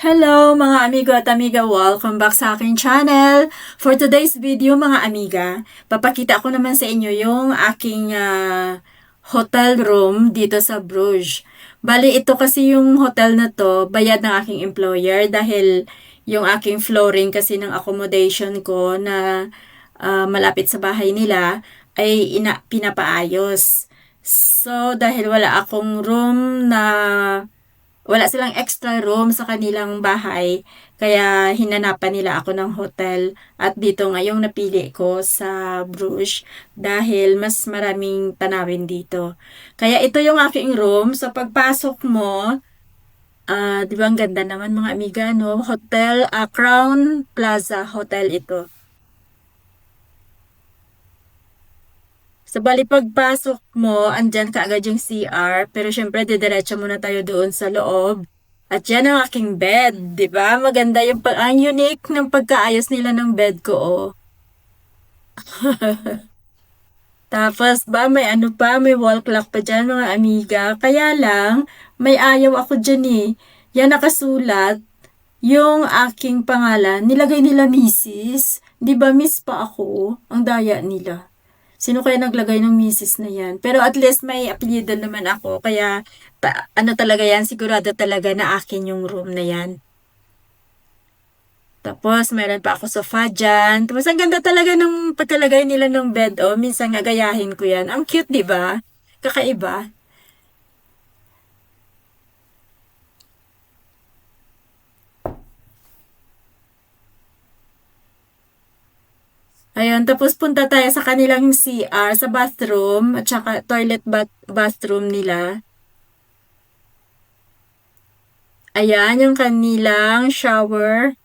Hello mga amigo at amiga, welcome back sa aking channel. For today's video mga amiga, papakita ko naman sa inyo yung aking hotel room dito sa Bruges. Bali ito kasi yung hotel na to, bayad ng aking employer dahil yung aking flooring kasi ng accommodation ko na malapit sa bahay nila ay pinapaayos. So dahil wala silang extra room sa kanilang bahay, kaya hinanapan nila ako ng hotel at dito ngayong napili ko sa Bruges dahil mas maraming tanawin dito. Kaya ito yung aking room. So pagpasok mo, di ba ang ganda naman mga amiga, no? Hotel, Crown Plaza Hotel ito. So, bali pagpasok mo, andyan kaagad yung CR. Pero syempre, didiretso muna tayo doon sa loob. At yan ang aking bed, di ba? Maganda ang unique ng pagkaayos nila ng bed ko, oh. Tapos may may wall clock pa dyan mga amiga. Kaya lang, may ayaw ako dyan eh. Yan nakasulat, yung aking pangalan, nilagay nila Mrs. Di ba miss pa ako? Ang daya nila. Sino kaya naglagay ng misis na yan? Pero at least may apelyido naman ako. Kaya ano talaga yan, sigurado talaga na akin yung room na yan. Tapos meron pa ako sofa dyan. Tapos ang ganda talaga ng pagkalagay nila ng bed. Oh, minsan nga gayahin ko yan. Ang cute, di ba? Kakaiba. Ayun, tapos punta tayo sa kanilang CR, sa bathroom, at saka toilet bathroom nila. Ayan, yung kanilang shower.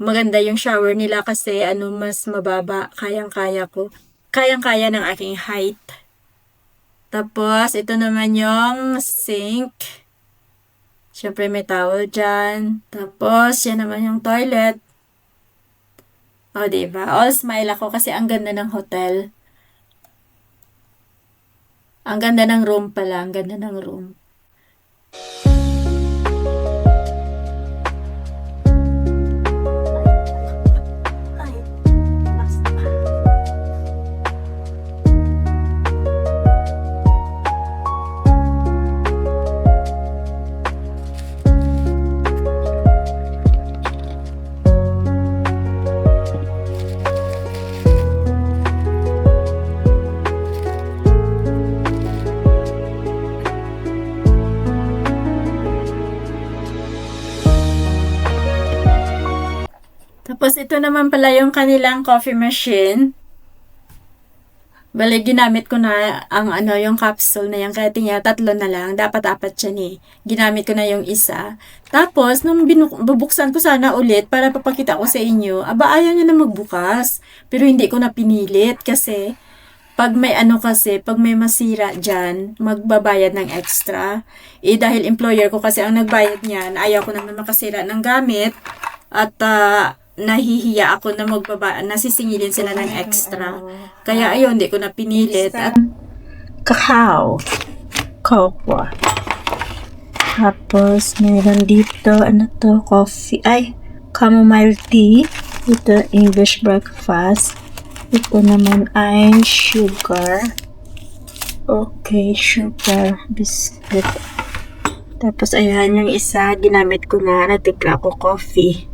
Maganda yung shower nila kasi mas mababa, kayang-kaya ko. Kayang-kaya ng aking height. Tapos, ito naman yung sink. Siyempre may towel dyan. Tapos, yan naman yung toilet. O, diba? All smile ako kasi ang ganda ng hotel. Ang ganda ng room pala. Ang ganda ng room. Tapos ito naman pala yung kanilang coffee machine. Bale, ginamit ko na yung capsule na yan. Kaya tingnan, 3 na lang. Dapat 4 yan eh. Ginamit ko na yung isa. Tapos, nung bubuksan ko sana ulit para papakita ko sa inyo, ayaw niya na magbukas. Pero hindi ko na pinilit kasi pag may masira dyan, magbabayad ng extra. Dahil employer ko kasi ang nagbayad niyan, ayaw ko naman makasira ng gamit. At nahihiya ako na nasisingilin sila ng extra. Kaya ayun, hindi ko na pinilit. At Kakao. Cocoa. Tapos, meron dito, coffee. Chamomile tea. Ito, English breakfast. Ito naman ay sugar. Okay, sugar. Biscuit. Tapos, ayan, yung isa, ginamit ko na, natimpla ko coffee.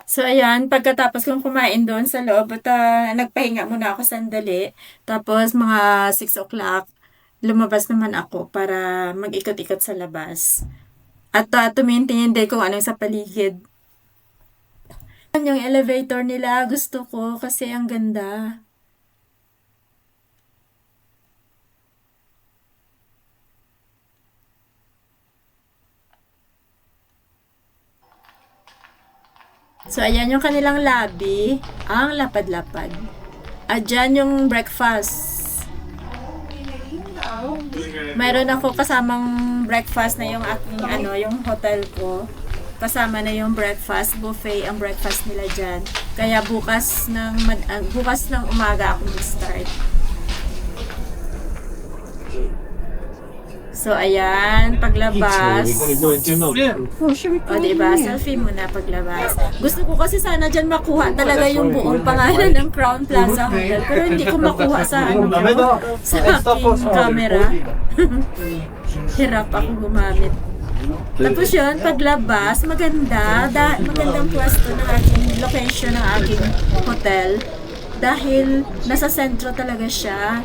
So, ayan, pagkatapos kong kumain doon sa loob, at nagpahinga muna ako sandali. Tapos, mga 6 o'clock, lumabas naman ako para mag-ikot-ikot sa labas. At tumingin din kung anong sa paligid. Yung elevator nila, gusto ko kasi ang ganda. So, ayan yung kanilang lobby. Ang lapad-lapad. At dyan yung breakfast. Mayroon ako kasamang breakfast na yung aking, yung hotel ko. Kasama na yung breakfast, buffet ang breakfast nila dyan. Kaya bukas ng umaga ako mag-start. So, ayan, paglabas. Yeah. O, diba? Selfie muna paglabas. Gusto ko kasi sana dyan makuha talaga yung buong pangalan ng Crown Plaza Hotel. Pero hindi ko makuha sa sa aking camera. Hirap ako gumamit. Tapos yun, paglabas, magandang pwesto ng aking location ng aking hotel. Dahil nasa sentro talaga siya.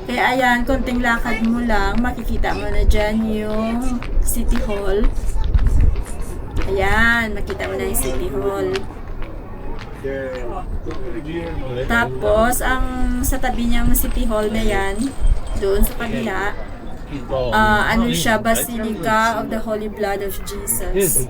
Kaya ayan, konting lakad mo lang, makikita mo na dyan yung City Hall. Ayan, makita mo na yung City Hall. Tapos, ang sa tabi niyang City Hall na yan, doon sa kabila, ano siya, Basilica of the Holy Blood of Jesus.